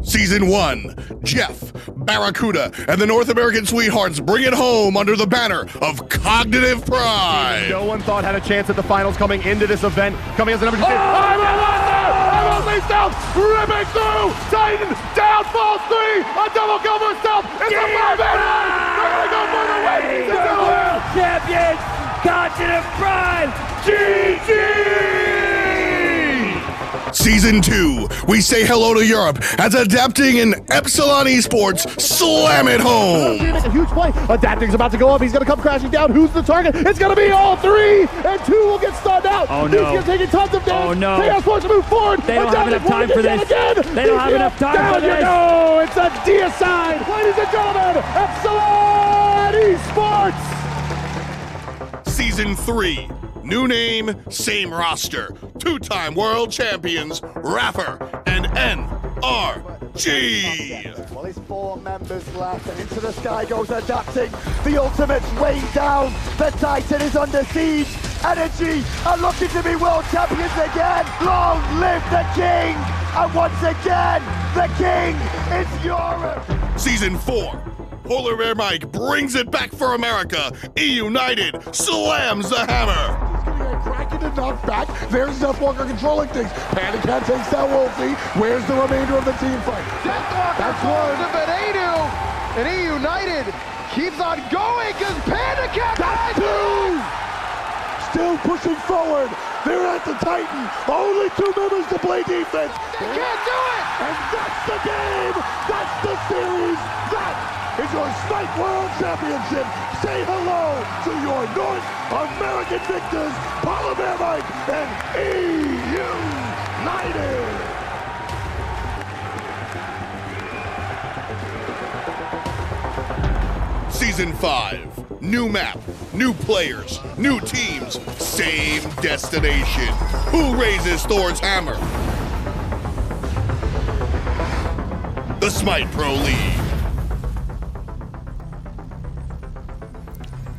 Season 1, Jeff, Barracuda, and the North American Sweethearts bring it home under the banner of Cognitive Pride. No one thought had a chance at the finals coming into this event. Coming as the number 2 seed. I'm face down, ripping through, Titan, down, falls 3, a double kill for himself, it's a 5-man. They're gonna go for the win. World champions, Cognitive Pride, GG! Season 2, we say hello to Europe as Adapting and Epsilon Esports slam it home. A huge play. Adapting's about to go up. He's going to come crashing down. Who's the target? It's going to be all 3, and 2 will get stunned out. Oh no. He's taking tons of damage. Oh no. Chaos force to move forward. They don't have enough time for this. They don't have enough time for this. No, it's a deicide. Ladies and gentlemen, Epsilon Esports. Season 3, new name, same roster. 2-time world champions, Raffer and NRG. Well, it's 4 members left, and into the sky goes Adapting. The ultimate's way down. The Titan is under siege. NRG are looking to be world champions again. Long live the king! And once again, the king is Europe. Season 4, Polar Bear Mike brings it back for America. E-United slams the hammer. Cracking and knocked back. There's Deathwalker controlling things. maniaKK takes that Wolfie. Where's the remainder of the team fight? Deathwalker falls to Benadu, and E-United keeps on going because maniaKK Got 2! Still pushing forward. They're at the Titan. Only 2 members to play defense. They can't do it! And that's the game. That's the series. That is your Smite World Championship. Say hello to your North American victors, Polar Bear Mike and E-United. Season 5, new map, new players, new teams, same destination. Who raises Thor's hammer? The Smite Pro League.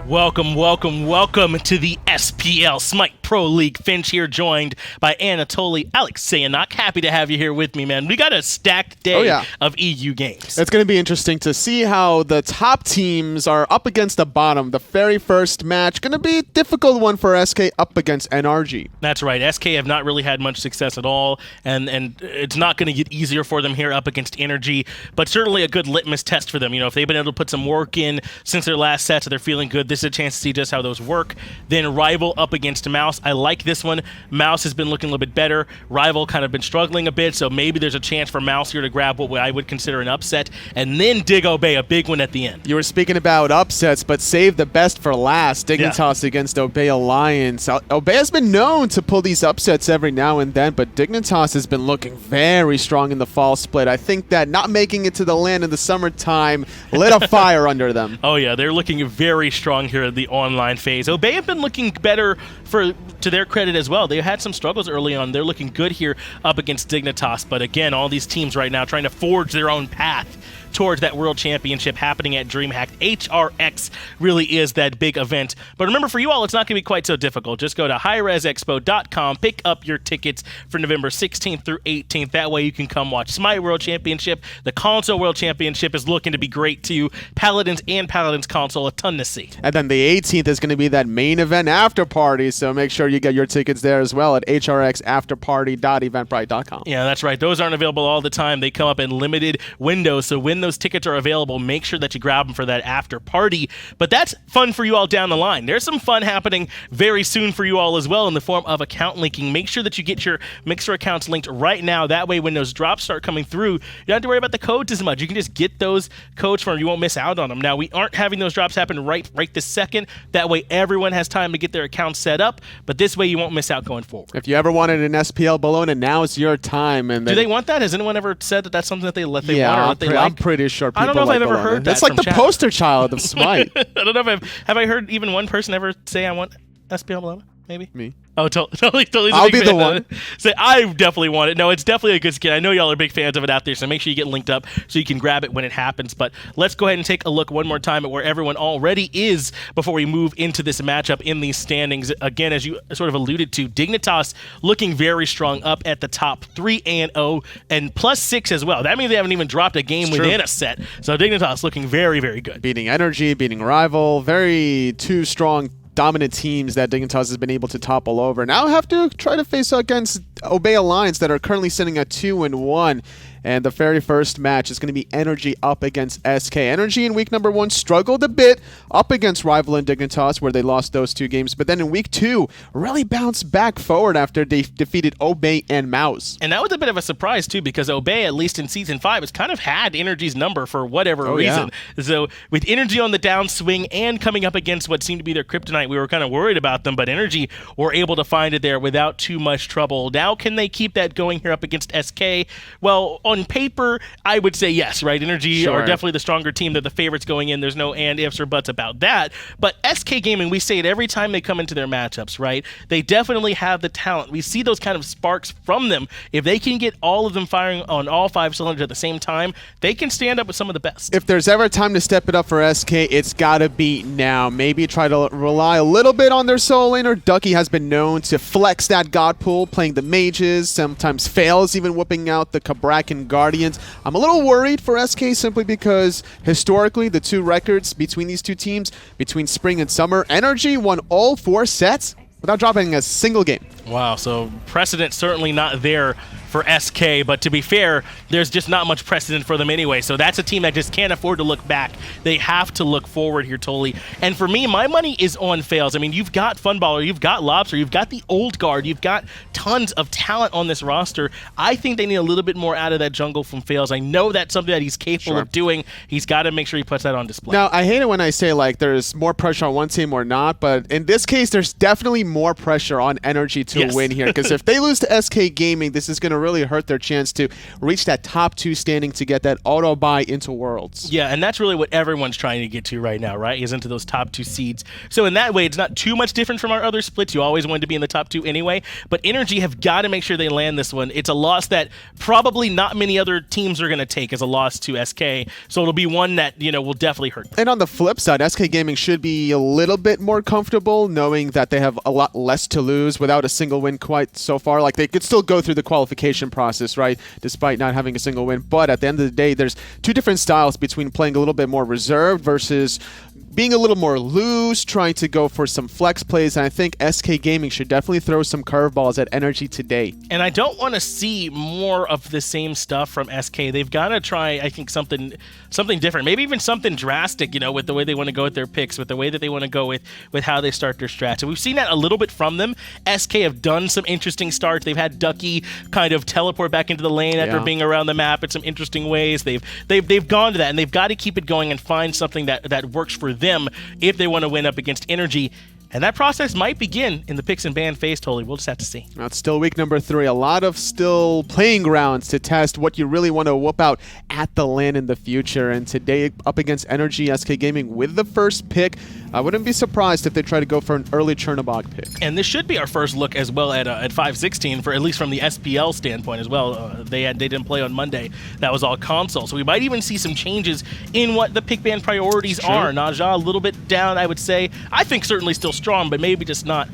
Welcome, welcome, welcome to the SPL Smite Pro League. Finch here, joined by Anatoly Alexeyenok. Happy to have you here with me, man. We got a stacked day of EU games. It's going to be interesting to see how the top teams are up against the bottom. The very first match, going to be a difficult one for SK up against NRG. That's right. SK have not really had much success at all, and it's not going to get easier for them here up against NRG, but certainly a good litmus test for them. You know, if they've been able to put some work in since their last set, so they're feeling good, this is a chance to see just how those work. Then Rival up against Mouse. I like this one. Mouse has been looking a little bit better. Rival kind of been struggling a bit, so maybe there's a chance for Mouse here to grab what I would consider an upset. And then Dig Obey, a big one at the end. You were speaking about upsets, but save the best for last. Dignitas against Obey Alliance. Obey has been known to pull these upsets every now and then, but Dignitas has been looking very strong in the fall split. I think that not making it to the land in the summertime lit a fire under them. Oh yeah, they're looking very strong here in the online phase. Obey have been looking better to their credit as well. They had some struggles early on. They're looking good here up against Dignitas, but again, all these teams right now trying to forge their own path towards that World Championship happening at DreamHack. HRX really is that big event. But remember, for you all, it's not going to be quite so difficult. Just go to hi-rezexpo.com, pick up your tickets for November 16th through 18th. That way you can come watch Smite World Championship. The Console World Championship is looking to be great too. Paladins and Paladins Console, a ton to see. And then the 18th is going to be that main event after party, so make sure you get your tickets there as well at hrxafterparty.eventbrite.com. Yeah, that's right. Those aren't available all the time. They come up in limited windows, so when those tickets are available, make sure that you grab them for that after party. But that's fun for you all down the line. There's some fun happening very soon for you all as well in the form of account linking. Make sure that you get your Mixer accounts linked right now. That way, when those drops start coming through, you don't have to worry about the codes as much. You can just get those codes from them. You won't miss out on them. Now, we aren't having those drops happen right this second. That way, everyone has time to get their accounts set up. But this way, you won't miss out going forward. If you ever wanted an SPL Bologna, now is your time. And do they want that? Has anyone ever said that that's something that they want or that they like? I'm pretty sure people I don't know if like I've ever Bologna. heard that. That's like the poster child of Smite. I don't know if have I heard even one person ever say I want SPL Bologna? maybe? Me. Oh, totally. I'll be the one. Say, I definitely want it. No, it's definitely a good skin. I know y'all are big fans of it out there, so make sure you get linked up so you can grab it when it happens. But let's go ahead and take a look one more time at where everyone already is before we move into this matchup in these standings. Again, as you sort of alluded to, Dignitas looking very strong up at the top, 3-0 and +6 as well. That means they haven't even dropped a game within a set. So Dignitas looking very, very good. Beating NRG, beating Rival, very two strong dominant teams that Dignitas has been able to topple over. Now have to try to face against Obey Alliance that are currently sitting at 2-1. And the very first match is going to be NRG up against SK. NRG in week number 1 struggled a bit up against Rival and Dignitas, where they lost those 2 games. But then in week 2, really bounced back forward after they defeated Obey and Mouse. And that was a bit of a surprise, too, because Obey, at least in Season 5, has kind of had NRG's number for whatever reason. Yeah. So with NRG on the downswing and coming up against what seemed to be their kryptonite, we were kind of worried about them. But NRG were able to find it there without too much trouble. Now, can they keep that going here up against SK? Well, on paper, I would say yes, right? NRG are definitely the stronger team. They're the favorites going in. There's no and, ifs, or buts about that. But SK Gaming, we say it every time they come into their matchups, right? They definitely have the talent. We see those kind of sparks from them. If they can get all of them firing on all 5 cylinders at the same time, they can stand up with some of the best. If there's ever time to step it up for SK, it's got to be now. Maybe try to rely a little bit on their solo laner. Ducky has been known to flex that god pool, playing the mages, sometimes Faeles even whooping out the Kabrakan Guardians. I'm a little worried for SK simply because historically the 2 records between these 2 teams, between spring and summer, NRG won all 4 sets without dropping a single game. Wow, so precedent certainly not there for SK, but to be fair, there's just not much precedent for them anyway, so that's a team that just can't afford to look back. They have to look forward here totally. And for me, my money is on Faeles. I mean, you've got Funballer, you've got Lawbster, you've got the old guard, you've got tons of talent on this roster. I think they need a little bit more out of that jungle from Faeles. I know that's something that he's capable of doing. He's got to make sure he puts that on display. Now, I hate it when I say like there's more pressure on one team or not, but in this case, there's definitely more pressure on NRG to win here, because if they lose to SK Gaming, this is going to really hurt their chance to reach that top 2 standing to get that auto buy into Worlds. Yeah, and that's really what everyone's trying to get to right now, right? Is into those top 2 seeds. So in that way, it's not too much different from our other splits. You always wanted to be in the top 2 anyway, but NRG have got to make sure they land this one. It's a loss that probably not many other teams are going to take as a loss to SK, so it'll be one that, you know, will definitely hurt them. And on the flip side, SK Gaming should be a little bit more comfortable knowing that they have a lot less to lose without a single win quite so far. Like, they could still go through the qualification process, right, despite not having a single win. But at the end of the day, there's 2 different styles between playing a little bit more reserved versus being a little more loose, trying to go for some flex plays, and I think SK Gaming should definitely throw some curveballs at NRG today. And I don't want to see more of the same stuff from SK. They've got to try, I think, something different, maybe even something drastic, you know, with the way they want to go with their picks, with the way that they want to go with how they start their strats. So we've seen that a little bit from them. SK have done some interesting starts. They've had Ducky kind of teleport back into the lane after being around the map in some interesting ways. They've gone to that, and they've got to keep it going and find something that works for them if they want to win up against NRG. And that process might begin in the picks and ban phase, totally. We'll just have to see. Now, it's still week number 3. A lot of still playing grounds to test what you really want to whoop out at the LAN in the future. And today, up against NRG, SK Gaming with the first pick. I wouldn't be surprised if they try to go for an early Chernobog pick. And this should be our first look as well at 5/16, for at least from the SPL standpoint as well. They didn't play on Monday. That was all console. So we might even see some changes in what the pick ban priorities are. Naja a little bit down, I would say. I think certainly still strong, but maybe just not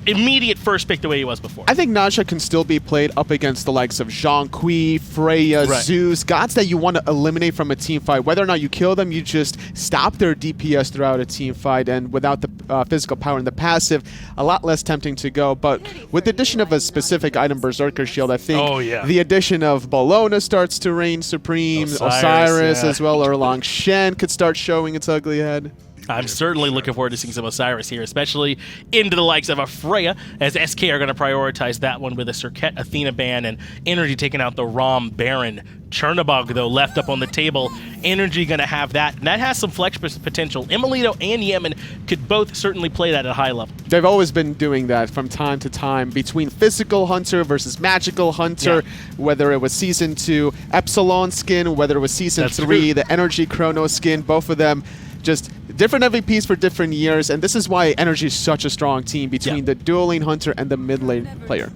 immediate first pick the way he was before. I think Naja can still be played up against the likes of Zhongqi, Freya, Zeus, gods that you want to eliminate from a team fight. Whether or not you kill them, you just stop their DPS throughout a team fight, and without the physical power and the passive, a lot less tempting to go. But with the addition of a specific item, Berserker Shield, I think the addition of Bologna starts to reign supreme, Osiris as well, or Long Shen could start showing its ugly head. I'm certainly looking forward to seeing some Osiris here, especially into the likes of a Freya, as SK are going to prioritize that one with a Serket Athena ban and NRG taking out the Rom Baron. Chernobog, though, left up on the table. NRG going to have that, and that has some flex potential. emilitoo and Yammyn could both certainly play that at a high level. They've always been doing that from time to time between Physical Hunter versus Magical Hunter, whether it was Season 2 Epsilon skin, whether it was Season 3 the NRG Chrono skin, both of them just different MVPs for different years, and this is why NRG is such a strong team between the dual lane hunter and the mid lane player.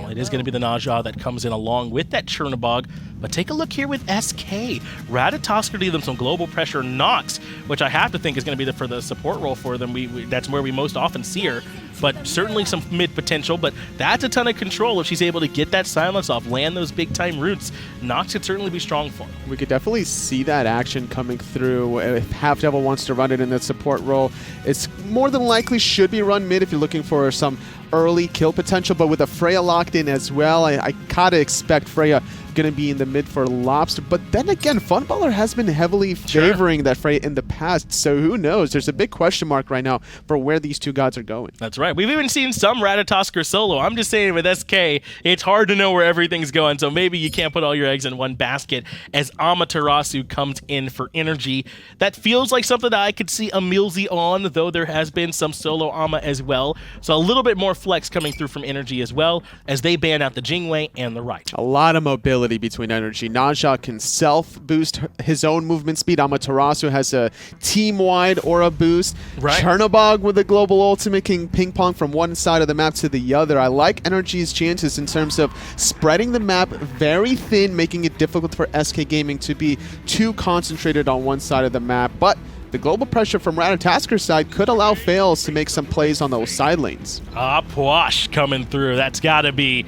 It is going to be the Naja that comes in along with that Chernobog. But take a look here with SK. Ratatoskr gave them some global pressure. Nox, which I have to think is going to be for the support role for them. That's where we most often see her. But certainly some mid potential. But that's a ton of control if she's able to get that silence off, land those big time roots. Nox could certainly be strong for them. We could definitely see that action coming through. If HalfDevil wants to run it in that support role, it's more than likely should be run mid if you're looking for some early kill potential. But with a Freya locked in as well, I gotta expect Freya going to be in the mid for Lawbster. But then again, Funballer has been heavily favoring that Freya in the past, so who knows? There's a big question mark right now for where these two gods are going. That's right. We've even seen some Ratatoskr solo. I'm just saying with SK, it's hard to know where everything's going, so maybe you can't put all your eggs in one basket as Amaterasu comes in for energy. That feels like something that I could see emilZy on, though there has been some solo Ama as well. So a little bit more flex coming through from energy as well as they ban out the Chang'e and the right. A lot of mobility between NRG. Naja can self-boost his own movement speed. Amaterasu has a team-wide aura boost. Right. Chernobog with a global ultimate can ping-pong from one side of the map to the other. I like NRG's chances in terms of spreading the map very thin, making it difficult for SK Gaming to be too concentrated on one side of the map. But the global pressure from Ratatoskr's side could allow Faeles to make some plays on those side lanes. Puch coming through. That's got to be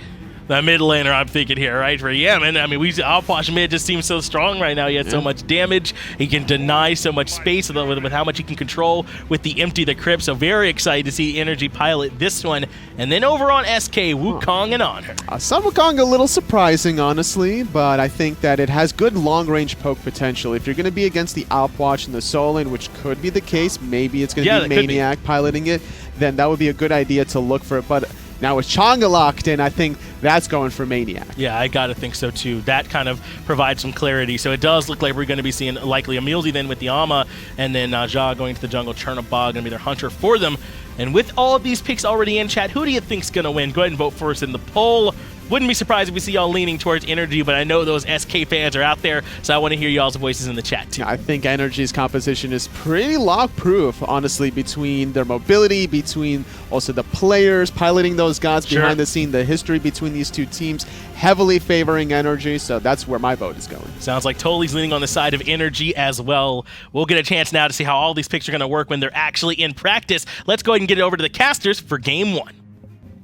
the mid laner I'm thinking here, right? For Yammyn. I mean, Puch mid just seems so strong right now. He has so much damage. He can deny so much space with how much he can control with the empty the crypt. So very excited to see Energy pilot this one. And then over on SK, Wukong and Anhur. Some Wukong a little surprising, honestly, but I think that it has good long-range poke potential. If you're going to be against the Puch and the Soul Lane, which could be the case, maybe it's going to be maniaKK piloting it, then that would be a good idea to look for it. But now with Chang'e locked in, I think that's going for maniaKK. Yeah, I gotta think so too. That kind of provides some clarity. So it does look like we're going to be seeing likely emilZy then with the Ama, and then Naja going to the jungle. Chernobog going to be their hunter for them. And with all of these picks already in chat, who do you think's going to win? Go ahead and vote for us in the poll. Wouldn't be surprised if we see y'all leaning towards Energy, but I know those SK fans are out there, so I want to hear y'all's voices in the chat too. I think Energy's composition is pretty lock-proof, honestly, between their mobility, between also the players piloting those gods behind the scene, the history between these two teams, heavily favoring Energy, so that's where my vote is going. Sounds like Toli's leaning on the side of Energy as well. We'll get a chance now to see how all these picks are going to work when they're actually in practice. Let's go ahead and get it over to the casters for Game 1.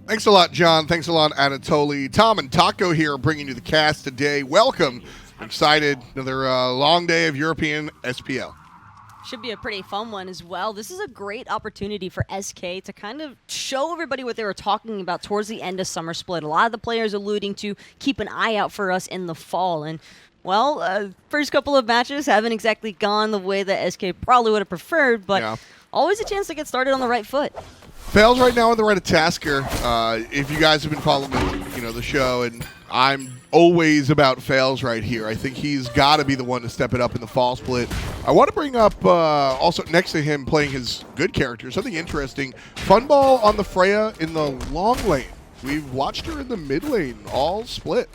Thanks a lot, John. Thanks a lot, Anatoly. Tom and Taco here bringing you the cast today. Welcome. I'm excited. Another long day of European SPL. Should be a pretty fun one as well. This is a great opportunity for SK to kind of show everybody what they were talking about towards the end of Summer Split. A lot of the players alluding to keep an eye out for us in the fall. And, well, first couple of matches haven't exactly gone the way that SK probably would have preferred, but always a chance to get started on the right foot. Faeles right now on the Ratatoskr. If you guys have been following the show, and I'm always about Faeles right here. I think he's got to be the one to step it up in the fall split. I want to bring up also next to him playing his good character, something interesting. Funball on the Freya in the long lane. We've watched her in the mid lane all split.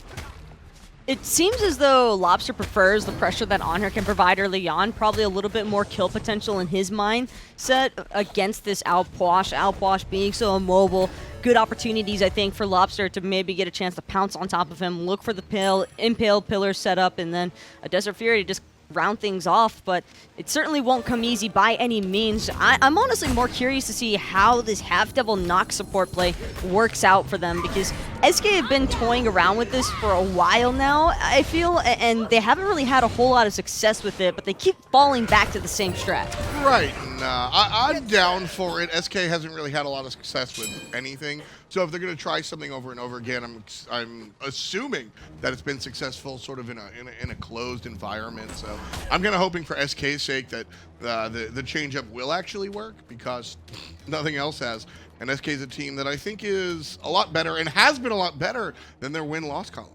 It seems as though Lawbster prefers the pressure that Anhur can provide early on, probably a little bit more kill potential in his mindset against this Puch. Puch being so immobile, good opportunities, I think, for Lawbster to maybe get a chance to pounce on top of him, look for the impale pillar set up, and then a Desert Fury to just round things off, but it certainly won't come easy by any means. I'm honestly more curious to see how this HalfDevil Nox support play works out for them, because SK have been toying around with this for a while now, I feel, and they haven't really had a whole lot of success with it, but they keep falling back to the same strat. Right, and I'm down for it. SK hasn't really had a lot of success with anything, so if they're going to try something over and over again, I'm assuming that it's been successful sort of in a closed environment. So I'm kind of hoping for SK's sake that the change-up will actually work, because nothing else has. And SK is a team that I think is a lot better and has been a lot better than their win-loss column.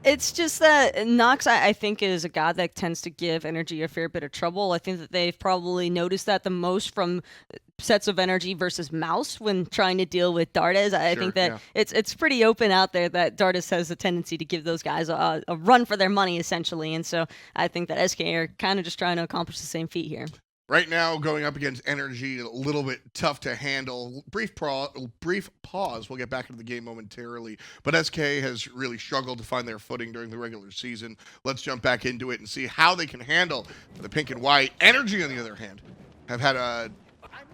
It's just that Nox, I think, is a god that tends to give Energy a fair bit of trouble. I think that they've probably noticed that the most from sets of Energy versus Mouse when trying to deal with Dardes. I think that it's pretty open out there that Dardes has a tendency to give those guys a run for their money, essentially. And so I think that SK are kind of just trying to accomplish the same feat here. Right now, going up against NRG, a little bit tough to handle. Brief pause. We'll get back into the game momentarily. But SK has really struggled to find their footing during the regular season. Let's jump back into it and see how they can handle the pink and white. NRG, on the other hand, have had a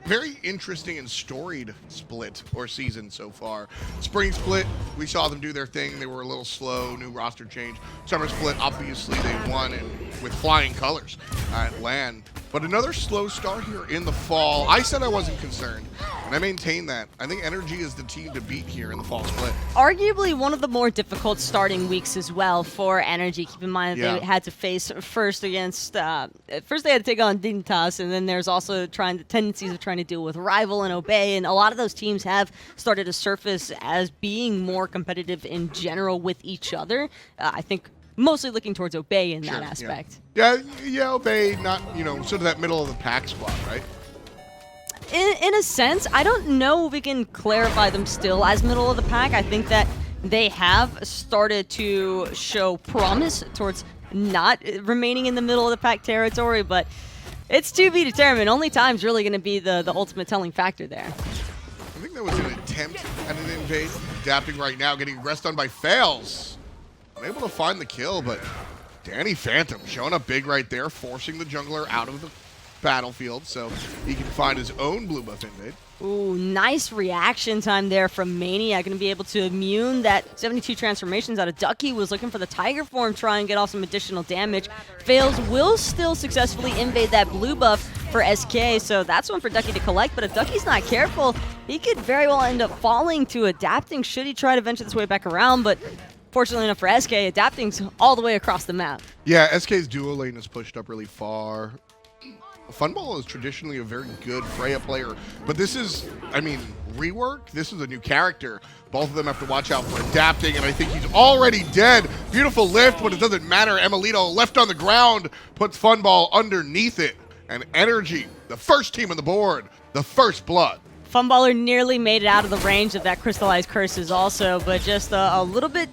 very interesting and storied split or season so far. Spring split, we saw them do their thing. They were a little slow, new roster change. Summer split, obviously they won and with flying colors at LAN. But another slow start here in the fall. I said I wasn't concerned, and I maintain that. I think NRG is the team to beat here in the fall split. Arguably one of the more difficult starting weeks as well for NRG. Keep in mind that they had to face first against, first they had to take on Dignitas, and then there's also tendencies of trying to deal with Rival and Obey, and a lot of those teams have started to surface as being more competitive in general with each other. I think mostly looking towards Obey in that aspect. Yeah, Obey, not, sort of that middle of the pack squad, right? In a sense, I don't know if we can clarify them still as middle of the pack. I think that they have started to show promise towards not remaining in the middle of the pack territory, but it's to be determined. Only time's really going to be the ultimate telling factor there. I think that was an attempt at an invade. Adapting right now, getting rest on by Faeles. Unable to find the kill, but Danny Phantom showing up big right there, forcing the jungler out of the battlefield so he can find his own blue buff invade. Ooh, nice reaction time there from maniaKK. Going to be able to immune that 72 transformations out of Ducky. Was looking for the Tiger form, try and get off some additional damage. Fails, will still successfully invade that blue buff for SK, so that's one for Ducky to collect, but if Ducky's not careful, he could very well end up falling to adapting should he try to venture this way back around, but fortunately enough for SK, adapting's all the way across the map. Yeah, SK's duo lane is pushed up really far. Funballer is traditionally a very good Freya player, but this is, rework. This is a new character. Both of them have to watch out for adapting, and I think he's already dead. Beautiful lift, but it doesn't matter. emilitoo left on the ground, puts Funball underneath it, and NRG, the first team on the board, the first blood. Funballer nearly made it out of the range of that crystallized curses also, but just a little bit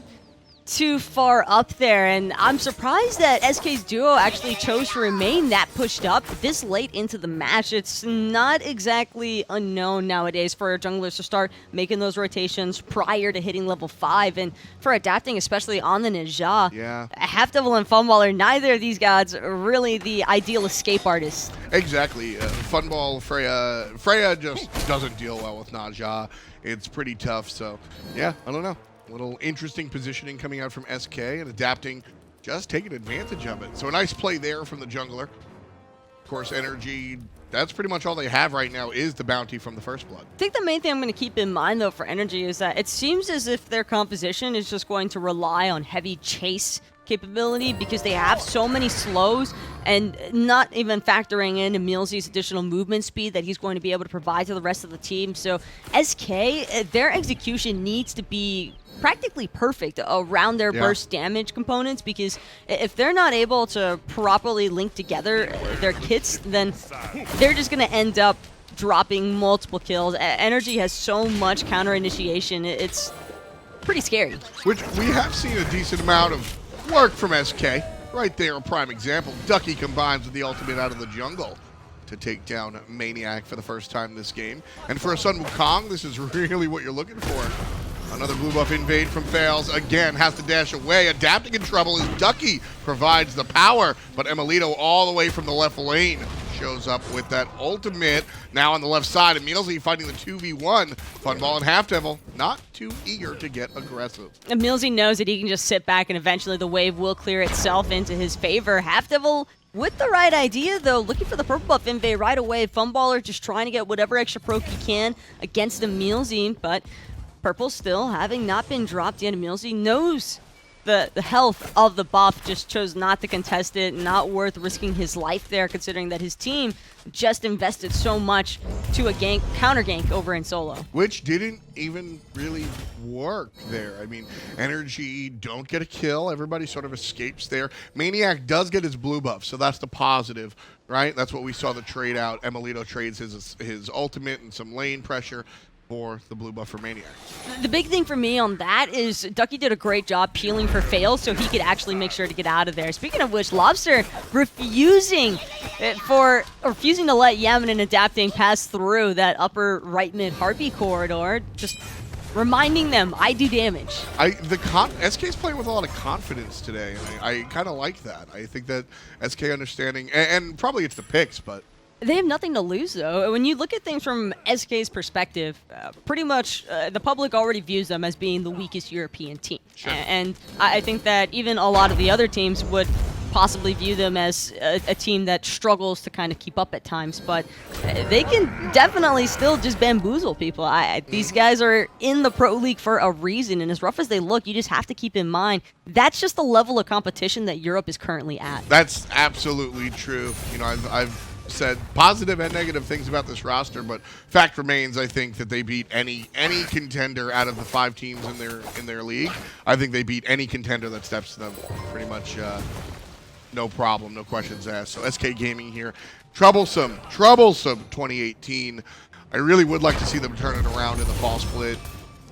too far up there, and I'm surprised that SK's duo actually chose to remain that pushed up this late into the match. It's not exactly unknown nowadays for junglers to start making those rotations prior to hitting level 5, and for adapting, especially on the Ninja. Yeah. HalfDevil and Funballer, neither of these gods are really the ideal escape artists. Exactly. Funball, Freya just doesn't deal well with Naja. It's pretty tough, so yeah, I don't know. Little interesting positioning coming out from SK and adapting, just taking advantage of it. So a nice play there from the jungler. Of course, NRG, that's pretty much all they have right now is the bounty from the first blood. I think the main thing I'm going to keep in mind, though, for NRG is that it seems as if their composition is just going to rely on heavy chase capability because they have so many slows and not even factoring in EmilZy's additional movement speed that he's going to be able to provide to the rest of the team. So SK, their execution needs to be practically perfect around their burst damage components, because if they're not able to properly link together their kits, then they're just going to end up dropping multiple kills. NRG has so much counter initiation, it's pretty scary. Which we have seen a decent amount of work from SK. Right there, a prime example. Ducky combines with the ultimate out of the jungle to take down maniaKK for the first time this game. And for a Sun Wukong, this is really what you're looking for. Another blue buff invade from Faeles. Again, has to dash away. Adapting in trouble as Ducky provides the power, but emilitoo all the way from the left lane shows up with that ultimate. Now on the left side, EmilZy fighting the 2v1. Funball and HalfDevil not too eager to get aggressive. EmilZy knows that he can just sit back and eventually the wave will clear itself into his favor. HalfDevil with the right idea, though, looking for the purple buff invade right away. Funballer just trying to get whatever extra proc he can against EmilZy, but purple still having not been dropped yet. EmilZy knows the health of the buff, just chose not to contest it. Not worth risking his life there, considering that his team just invested so much to a counter gank over in solo. Which didn't even really work there. I mean, NRG don't get a kill. Everybody sort of escapes there. maniaKK does get his blue buff, so that's the positive, right? That's what we saw the trade out. emilitoo trades his ultimate and some lane pressure. for the blue buff for maniaK. The big thing for me on that is Ducky did a great job peeling for Faeles so he could actually make sure to get out of there. Speaking of which, Lawbster refusing to let Yammyn and Adapting pass through that upper right mid heartbeat corridor, just reminding them, I do damage. SK's playing with a lot of confidence today, and I kind of like that. I think that SK understanding, and probably it's the picks, but they have nothing to lose, though. When you look at things from SK's perspective, pretty much the public already views them as being the weakest European team. Sure. And I think that even a lot of the other teams would possibly view them as a team that struggles to kind of keep up at times, but they can definitely still just bamboozle people. These guys are in the Pro League for a reason, and as rough as they look, you just have to keep in mind that's just the level of competition that Europe is currently at. That's absolutely true. You know, I've said positive and negative things about this roster, but fact remains, I think that they beat any contender out of the 5 teams in their league. I think they beat any contender that steps to them pretty much. No problem, no questions asked. So SK Gaming here, troublesome 2018. I really would like to see them turn it around in the fall split.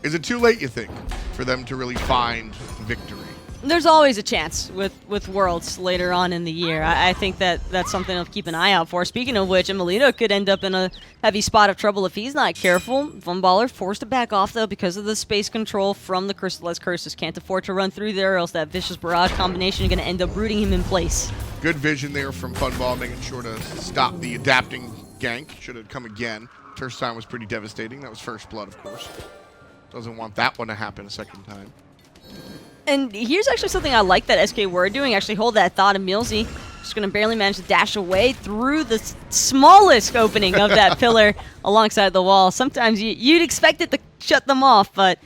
Is it too late, you think, for them to really find victory? There's always a chance with Worlds later on in the year. I think that's something to keep an eye out for. Speaking of which, emilitoo could end up in a heavy spot of trouble if he's not careful. Funballer forced to back off, though, because of the space control from the Crystallized Curses. Can't afford to run through there, or else that Vicious Barrage combination is going to end up rooting him in place. Good vision there from Funballer, making sure to stop the adapting gank. Should have come again. First time was pretty devastating. That was first blood, of course. Doesn't want that one to happen a second time. And here's actually something I like that SK were doing. Actually hold that thought. emilZy just going to barely manage to dash away through the smallest opening of that pillar alongside the wall. Sometimes you'd expect it to shut them off, but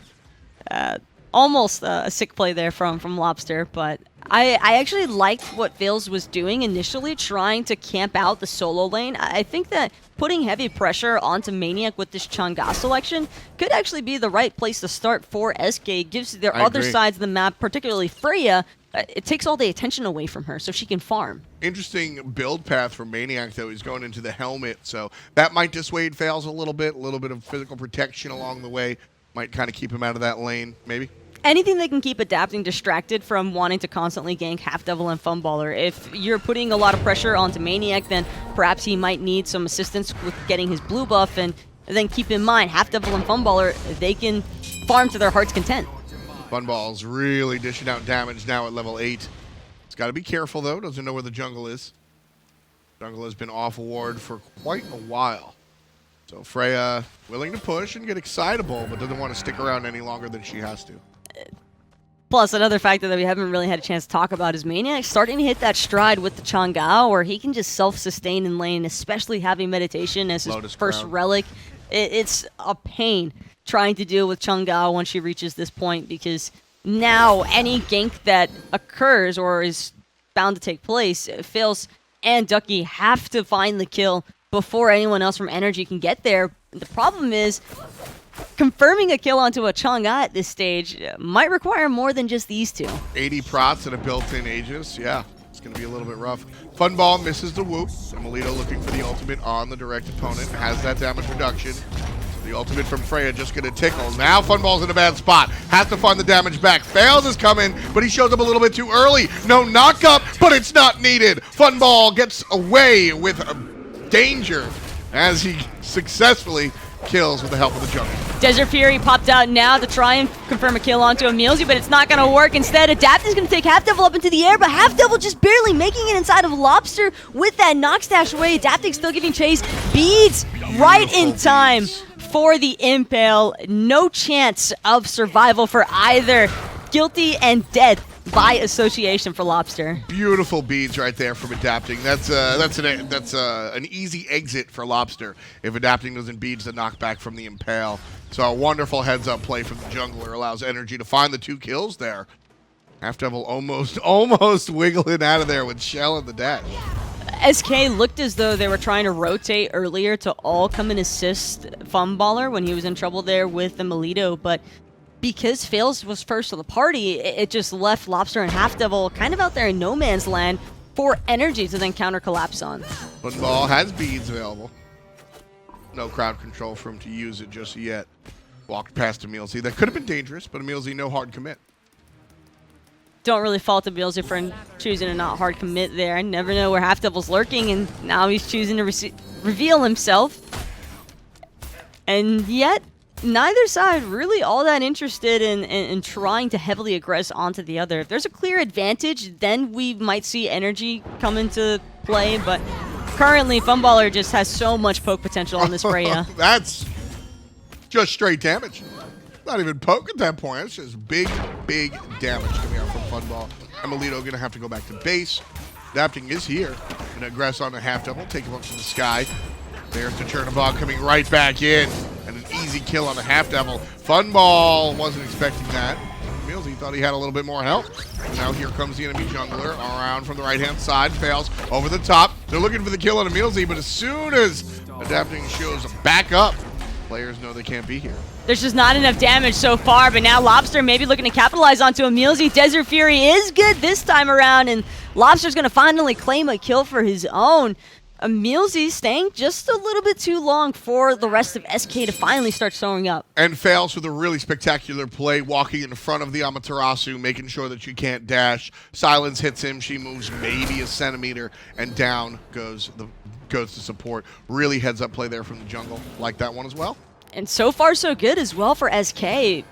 almost a sick play there from Lawbster. But I actually liked what Faeles was doing initially, trying to camp out the solo lane. I think that putting heavy pressure onto maniaK with this Chang'e selection could actually be the right place to start for SK. It gives their other sides of the map, particularly Freya, it takes all the attention away from her so she can farm. Interesting build path for maniaK, though. He's going into the helmet, so that might dissuade Faeles a little bit of physical protection along the way. Might kind of keep him out of that lane, maybe. Anything that can keep Adapting distracted from wanting to constantly gank HalfDevil and Funballer. If you're putting a lot of pressure onto maniaK, then perhaps he might need some assistance with getting his blue buff. And then keep in mind, HalfDevil and Funballer, they can farm to their heart's content. Funball's really dishing out damage now at level 8. He's got to be careful, though. Doesn't know where the jungle is. Jungle has been off ward for quite a while. So Freya willing to push and get excitable, but doesn't want to stick around any longer than she has to. Plus, another factor that we haven't really had a chance to talk about is maniaK starting to hit that stride with the Chang'e, where he can just self-sustain in lane, especially having meditation as his first relic. It's a pain trying to deal with Chang'e once she reaches this point, because now any gank that occurs or is bound to take place, Faeles and Ducky have to find the kill before anyone else from NRG can get there. The problem is, confirming a kill onto a Chang'e at this stage might require more than just these two. 80 prots and a built-in Aegis. Yeah, it's going to be a little bit rough. Funball misses the whoop. emilitoo looking for the ultimate on the direct opponent. Has that damage reduction. So the ultimate from Freya just going to tickle. Now Funball's in a bad spot. Has to find the damage back. Faeles is coming, but he shows up a little bit too early. No knockup, but it's not needed. Funball gets away with danger as he successfully kills with the help of the jungle. Desert Fury popped out now to try and confirm a kill onto emilZy, but it's not going to work. Instead, Adapting's going to take HalfDevil up into the air, but HalfDevil just barely making it inside of Lawbster with that knock stash away. Adapting still giving chase. Beads right in time for the Impale. No chance of survival for either. Guilty and dead by association for Lawbster. Beautiful beads right there from Adapting. That's an easy exit for Lawbster if Adapting doesn't beads the knockback from the Impale. So a wonderful heads-up play from the jungler allows NRG to find the 2 kills there. HalfDevil almost wiggling out of there with Shell and the dash. SK looked as though they were trying to rotate earlier to all come and assist Funballer when he was in trouble there with the emilitoo, but because Faeles was first to the party, it just left Lawbster and HalfDevil kind of out there in no man's land for NRG to then counter collapse on. Funball has beads available. no crowd control for him to use it just yet. Walked past emilZy. That could have been dangerous, but emilZy no hard commit. Don't really fault emilZy for choosing to not hard commit there. I never know where HalfDevil's lurking, and now he's choosing to reveal himself. And yet, neither side really all that interested in trying to heavily aggress onto the other. If there's a clear advantage, then we might see NRG come into play, but currently Funballer just has so much poke potential on this Freya. That's just straight damage. Not even poke at that point. It's just big, big damage coming out from Funball. emilitoo going to have to go back to base. Adapting is here. Going to aggress on a HalfDevil, take him up to the sky. There's the Chernobog coming right back in. And an easy kill on the HalfDevil. Funball wasn't expecting that. emilZy thought he had a little bit more health. And now here comes the enemy jungler around from the right-hand side. Fails over the top. They're looking for the kill on emilZy, but as soon as Adapting shows back up, players know they can't be here. There's just not enough damage so far, but now Lawbster maybe looking to capitalize onto emilZy. Desert Fury is good this time around, and Lawbster's going to finally claim a kill for his own. emilZy staying just a little bit too long for the rest of SK to finally start showing up. And Faeles with a really spectacular play, walking in front of the Amaterasu, making sure that she can't dash. Silence hits him, she moves maybe a centimeter, and down goes to support. Really heads up play there from the jungle. Like that one as well. And so far so good as well for SK.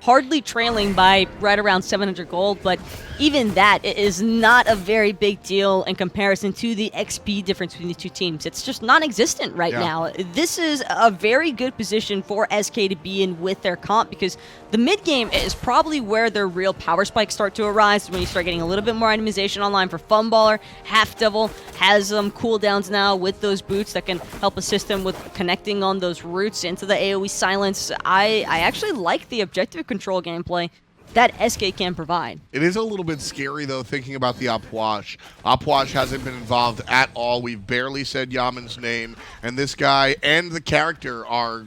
Hardly trailing by right around 700 gold, but even that is not a very big deal in comparison to the XP difference between the two teams. It's just non-existent right now. This is a very good position for SK to be in with their comp, because the mid game is probably where their real power spikes start to arise, when you start getting a little bit more itemization online for Funballer. HalfDevil has some cooldowns now with those boots that can help assist him with connecting on those roots into the AoE silence. I actually like the objective control gameplay that SK can provide. It is a little bit scary, though, thinking about the Opwash. Opwash hasn't been involved at all. We've barely said Yammyn's name, and this guy and the character are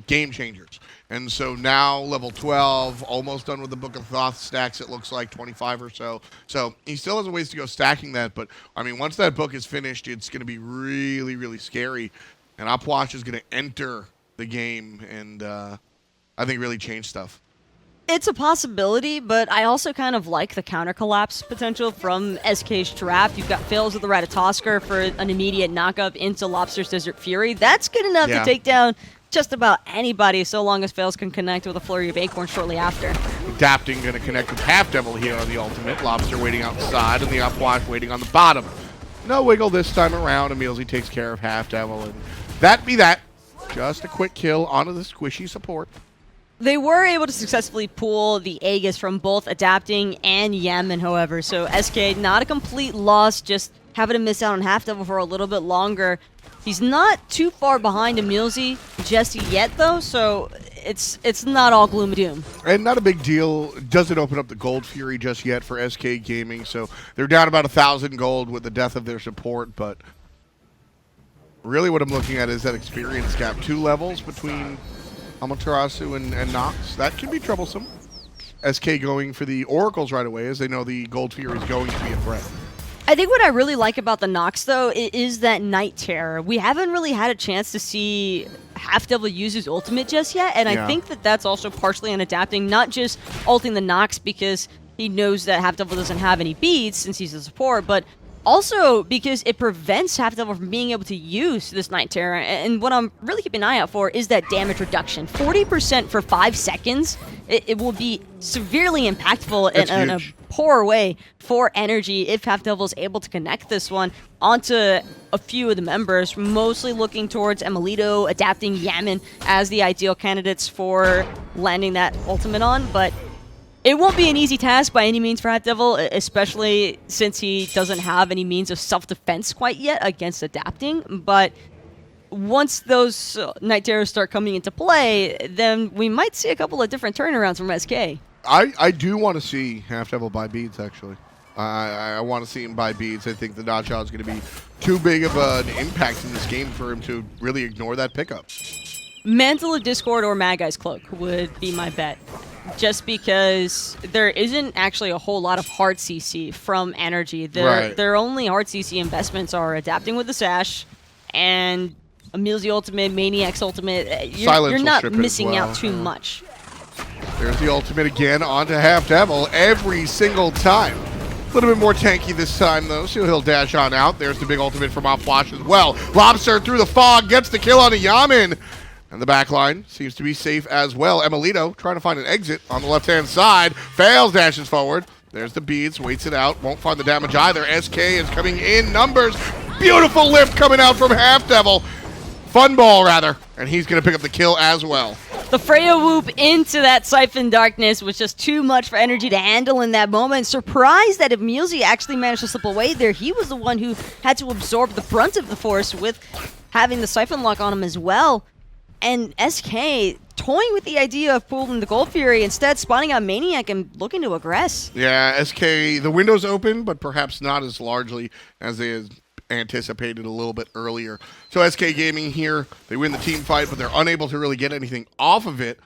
game changers. And so now, level 12, almost done with the Book of Thoth stacks, it looks like 25 or so. So he still has a ways to go stacking that, but, I mean, once that book is finished, it's going to be really, really scary. And Opwash is going to enter the game and, I think, really change stuff. It's a possibility, but I also kind of like the counter collapse potential from SK's draft. You've got Faeles with the Ratatoskr for an immediate knockup into Lawbster's Desert Fury. That's good enough to take down just about anybody, so long as Faeles can connect with a Flurry of Acorn shortly after. Adapting going to connect with HalfDevil here on the ultimate. Lawbster waiting outside, and the Upwash waiting on the bottom. No wiggle this time around. emilZy takes care of HalfDevil, and that be that. Just a quick kill onto the squishy support. They were able to successfully pull the Aegis from both Adapting and Yammyn, however, so SK, not a complete loss, just having to miss out on HalfDevil for a little bit longer. He's not too far behind emilZy just yet, though, so it's not all gloom and doom. And not a big deal. Doesn't open up the Gold Fury just yet for SK Gaming, so they're down about 1,000 gold with the death of their support, but really what I'm looking at is that experience gap. 2 levels between Amaterasu and Nox. That can be troublesome. SK going for the Oracles right away, as they know the Gold Fury is going to be a threat. I think what I really like about the Nox, though, is that Night Terror. We haven't really had a chance to see HalfDevil use his ultimate just yet, and I think that that's also partially on Adapting, not just ulting the Nox because he knows that HalfDevil doesn't have any beads since he's a support, but also because it prevents HalfDevil from being able to use this Night Terror. And what I'm really keeping an eye out for is that damage reduction. 40% for 5 seconds. It will be severely impactful in a poor way for NRG if HalfDevil is able to connect this one onto a few of the members, mostly looking towards emilitoo, Adapting, Yammyn as the ideal candidates for landing that ultimate on. But it won't be an easy task by any means for HalfDevil, especially since he doesn't have any means of self-defense quite yet against Adapting. But once those Night Terrors start coming into play, then we might see a couple of different turnarounds from SK. I do want to see HalfDevil buy beads, actually. I want to see him buy beads. I think the Notch-Out is going to be too big of an impact in this game for him to really ignore that pickup. Mantle of Discord or Mad Guy's Cloak would be my bet. Just because there isn't actually a whole lot of hard CC from NRG. Their only hard CC investments are Adapting with the Sash and emilZy ultimate, maniaK's ultimate, Silence you're will not strip it as missing well. out too much. There's the ultimate again onto HalfDevil every single time. A little bit more tanky this time, though, so he'll dash on out. There's the big ultimate from Puch as well. Lawbster through the fog, gets the kill on a Yammyn. And the backline seems to be safe as well. emilitoo trying to find an exit on the left-hand side. Faeles dashes forward. There's the beads, waits it out, won't find the damage either. SK is coming in numbers. Beautiful lift coming out from HalfDevil. Funballer, rather. And he's going to pick up the kill as well. The Freya whoop into that Siphon Darkness was just too much for NRG to handle in that moment. Surprised that emilZy actually managed to slip away there. He was the one who had to absorb the brunt of the force with having the Siphon lock on him as well. And SK toying with the idea of pulling the Gold Fury, instead spawning out maniaKK and looking to aggress. Yeah, SK, the window's open, but perhaps not as largely as they had anticipated a little bit earlier. So SK Gaming here, they win the team fight, but they're unable to really get anything off of it.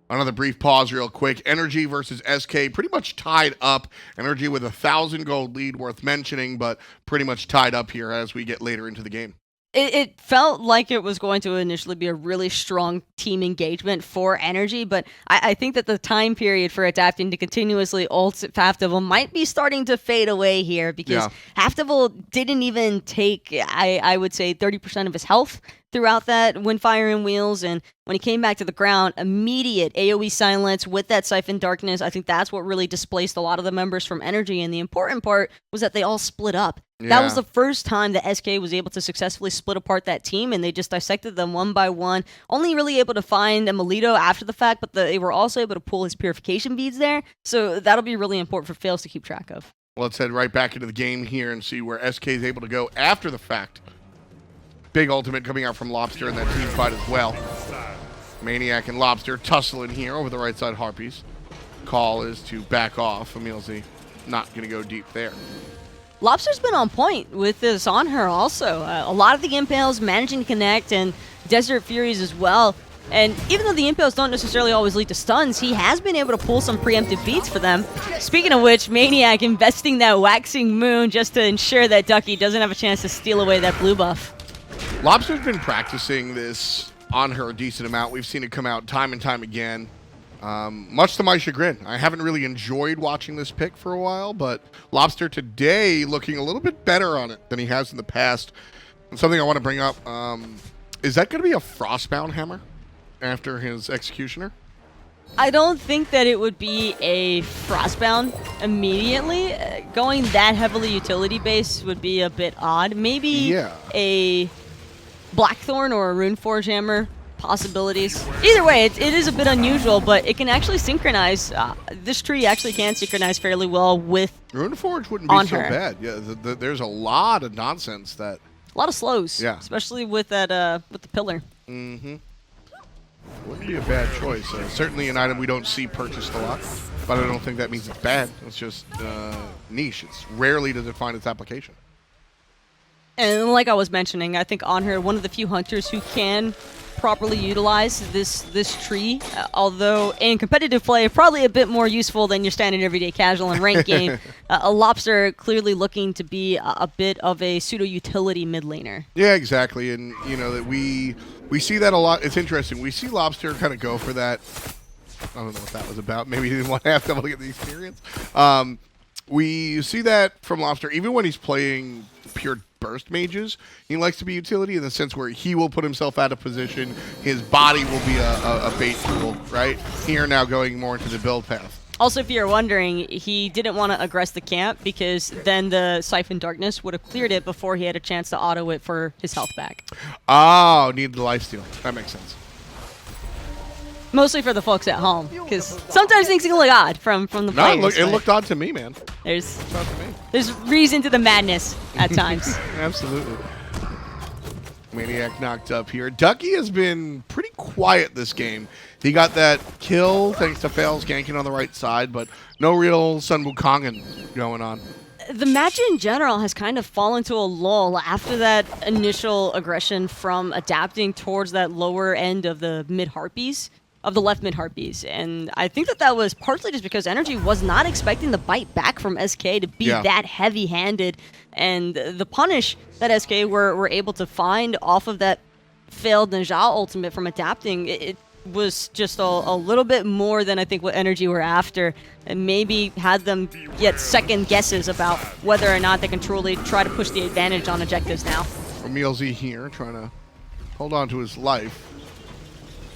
Another brief pause real quick. NRG versus SK pretty much tied up. NRG with 1,000 gold lead worth mentioning, but pretty much tied up here as we get later into the game. It felt like it was going to initially be a really strong team engagement for NRG, but I think that the time period for adapting to continuously ult HalfDevil might be starting to fade away here, because HalfDevil didn't even take, I would say, 30% of his health throughout that when firing wheels, and when he came back to the ground, immediate AoE silence with that Siphon Darkness. I think that's what really displaced a lot of the members from NRG, and the important part was that they all split up. That was the first time that SK was able to successfully split apart that team, and they just dissected them one by one. Only really able to find emilitoo after the fact, but they were also able to pull his purification beads there, so that'll be really important for Faeles to keep track of. Well, let's head right back into the game here and see where SK is able to go after the fact. Big ultimate coming out from Lawbster in that team fight as well. maniaKK and Lawbster tussling here over the right side Harpies. Call is to back off. emilZy not going to go deep there. Lawbster's been on point with this Anhur also. A lot of the impales managing to connect, and Desert Furies as well. And even though the impales don't necessarily always lead to stuns, he has been able to pull some preemptive beats for them. Speaking of which, maniaKK investing that Waxing Moon just to ensure that Ducky doesn't have a chance to steal away that blue buff. Lawbster's been practicing this on her a decent amount. We've seen it come out time and time again. Much to my chagrin. I haven't really enjoyed watching this pick for a while, but Lawbster today looking a little bit better on it than he has in the past. And something I want to bring up, is that going to be a Frostbound hammer after his Executioner? I don't think that it would be a Frostbound immediately. Going that heavily utility-based would be a bit odd. Maybe a Blackthorn or a Runeforge hammer. Possibilities. Either way, it is a bit unusual, but it can actually synchronize. This tree actually can synchronize fairly well with Runeforge wouldn't be so bad. Yeah, there's a lot of nonsense that. A lot of slows. Yeah. Especially with that with the pillar. Mm-hmm. Wouldn't be a bad choice. Certainly an item we don't see purchased a lot, but I don't think that means it's bad. It's just niche. It's rarely does it find its application. And like I was mentioning, I think Anhur, one of the few hunters who can properly utilize this tree, although in competitive play, probably a bit more useful than your standard everyday casual and ranked game. A Lawbster clearly looking to be a bit of a pseudo-utility mid laner. Yeah, exactly, and you know that we see that a lot. It's interesting. We see Lawbster kind of go for that. I don't know what that was about. Maybe he didn't want HalfDevil to get the experience. We see that from Lawbster, even when he's playing pure burst mages. He likes to be utility in the sense where he will put himself out of position. His body will be a bait tool, right? Here now going more into the build path. Also, if you're wondering, he didn't want to aggress the camp because then the Siphon Darkness would have cleared it before he had a chance to auto it for his health back. Oh, needed the lifesteal. That makes sense. Mostly for the folks at home, because sometimes things can look odd from the players. It looked odd to me, man. There's reason to the madness at times. Absolutely. maniaKK knocked up here. Ducky has been pretty quiet this game. He got that kill thanks to Faeles ganking on the right side, but no real Sun Wukong going on. The match in general has kind of fallen to a lull after that initial aggression from adapting towards that lower end of the mid-harpies. Of the left mid Harpies, and I think that was partly just because NRG was not expecting the bite back from SK to be that heavy-handed, and the punish that SK were able to find off of that failed Ninja ultimate from adapting, it was just a little bit more than I think what NRG were after, and maybe had them get second guesses about whether or not they can truly try to push the advantage on objectives now. EmilZy here trying to hold on to his life.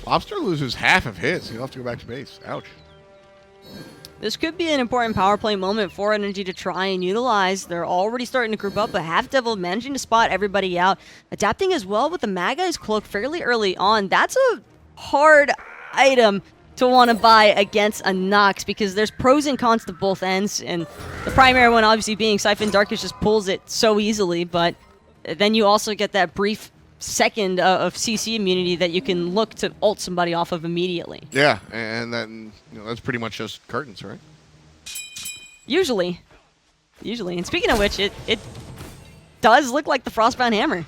Lawbster loses half of his. He'll have to go back to base. Ouch. This could be an important power play moment for NRG to try and utilize. They're already starting to group up, but HalfDevil managing to spot everybody out. Adapting as well with the Mad Guy's cloak fairly early on. That's a hard item to want to buy against a Nox because there's pros and cons to both ends, and the primary one obviously being Siphon Darkness just pulls it so easily, but then you also get that brief second of CC immunity that you can look to ult somebody off of immediately. Yeah, and then that's pretty much just curtains, right? Usually. And speaking of which, it does look like the Frostbound Hammer.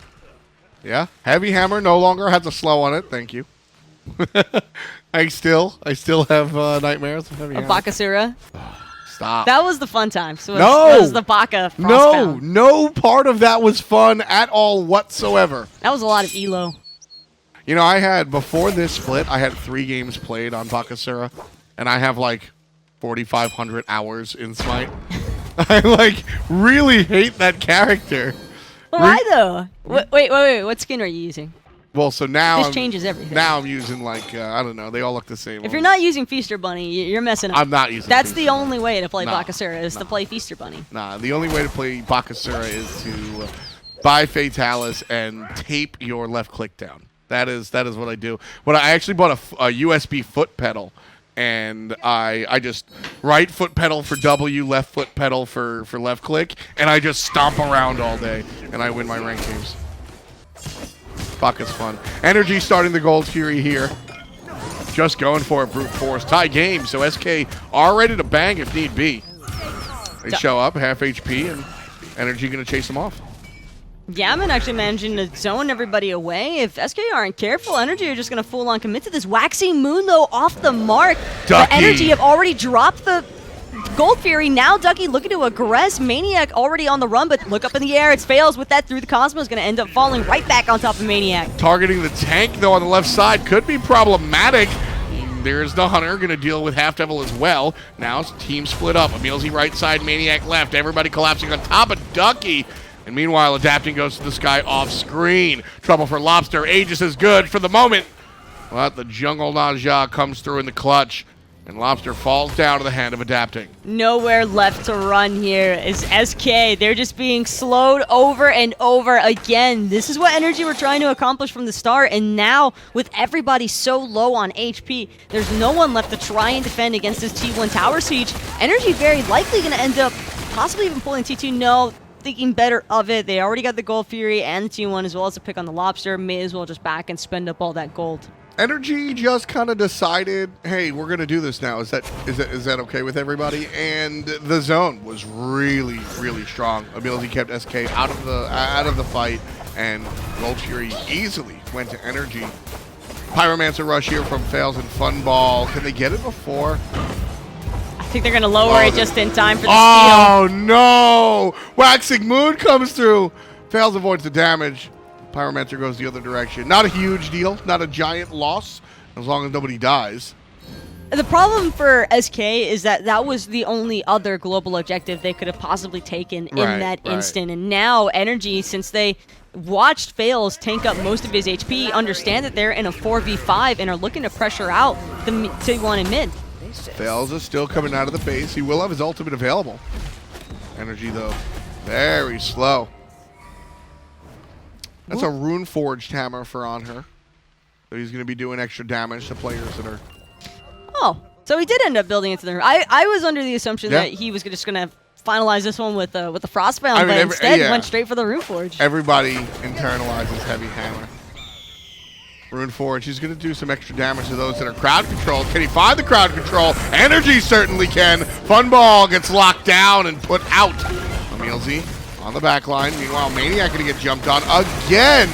Yeah, Heavy Hammer no longer has a slow on it. Thank you. I still have nightmares of Heavy Hammer. Bakasura. Stop. That was the fun times. No. That was the Baka Frostbound. No part of that was fun at all whatsoever. That was a lot of elo. I had, before this split, I had 3 games played on Bakasura, and I have like 4,500 hours in Smite. I really hate that character. Why though? Wait. What skin are you using? Well, so now this changes everything. Now I'm using I don't know. They all look the same. If you're not using Feaster Bunny, you're messing up. I'm not using. That's Feaster the only way to play Bunny. Bakasura is to play Feaster Bunny. Nah, the only way to play Bakasura is to buy Faeles and tape your left click down. That is what I do. But I actually bought a USB foot pedal, and I just right foot pedal for W, left foot pedal for left click, and I just stomp around all day, and I win my ranked games. Fuck, it's fun. NRG starting the gold fury here. Just going for a brute force. Tie game, so SK are ready to bang if need be. They show up, half HP, and NRG going to chase them off. Yammyn actually managing to zone everybody away. If SK aren't careful, NRG are just going to full-on commit to this. Waxing Moon, though, off the mark. Ducky. The NRG have already dropped the Gold Fury. Now Ducky looking to aggress. maniaKK already on the run, but look up in the air. It's Faeles with that through the Cosmos. Going to end up falling right back on top of maniaKK. Targeting the tank, though, on the left side could be problematic. There's the Hunter going to deal with HalfDevil as well. Now it's team split up. EmilZy right side, maniaKK left. Everybody collapsing on top of Ducky. And meanwhile, adapting goes to the sky off screen. Trouble for Lawbster. Aegis is good for the moment. But the Jungle Naja comes through in the clutch. And Lawbster falls down to the hand of adapting. Nowhere left to run here is SK. They're just being slowed over and over again. This is what NRG were trying to accomplish from the start. And now, with everybody so low on HP, there's no one left to try and defend against this T1 tower siege. NRG very likely going to end up possibly even pulling T2. No, thinking better of it. They already got the Gold Fury and the T1 as well as a pick on the Lawbster. May as well just back and spend up all that gold. NRG just kind of decided, hey, we're going to do this now. Is that okay with everybody? And the zone was really, really strong. EmilZy kept SK out of the fight, and Gold Fury easily went to NRG. Pyromancer rush here from Faeles and Funball. Can they get it before? I think they're going to lower it just in time for the steal. Oh, no! Waxing Moon comes through. Faeles avoids the damage. Pyromancer goes the other direction. Not a huge deal. Not a giant loss, as long as nobody dies. The problem for SK is that was the only other global objective they could have possibly taken in that instant. And now NRG, since they watched Faeles tank up most of his HP, understand that they're in a 4v5 and are looking to pressure out the T1 and mid. Faeles is still coming out of the base. He will have his ultimate available. NRG, though, very slow. That's a rune-forged hammer for Anhur. So he's going to be doing extra damage to players that are... Oh, so he did end up building into the... I was under the assumption that he was just going to finalize this one with the Frostbound, but instead went straight for the Runeforge. Everybody internalizes Heavy Hammer. Runeforge, he's going to do some extra damage to those that are crowd controlled. Can he find the crowd control? NRG certainly can. Funball gets locked down and put out. EmilZy on the back line. Meanwhile, maniaKK going to get jumped on again.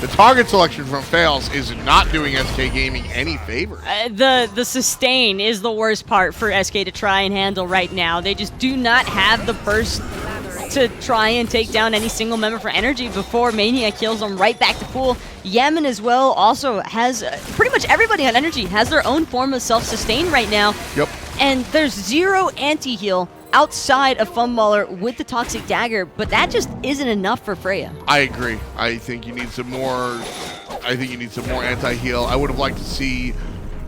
The target selection from Faeles is not doing SK Gaming any favor. The sustain is the worst part for SK to try and handle right now. They just do not have the burst to try and take down any single member for NRG before maniaKK kills them right back to pool. Yammyn as well also has, pretty much everybody on NRG has their own form of self-sustain right now. Yep. And there's 0 anti-heal outside of Funballer with the Toxic Dagger, but that just isn't enough for Freya. I agree. I think you need some more. I think you need some more anti-heal. I would have liked to see.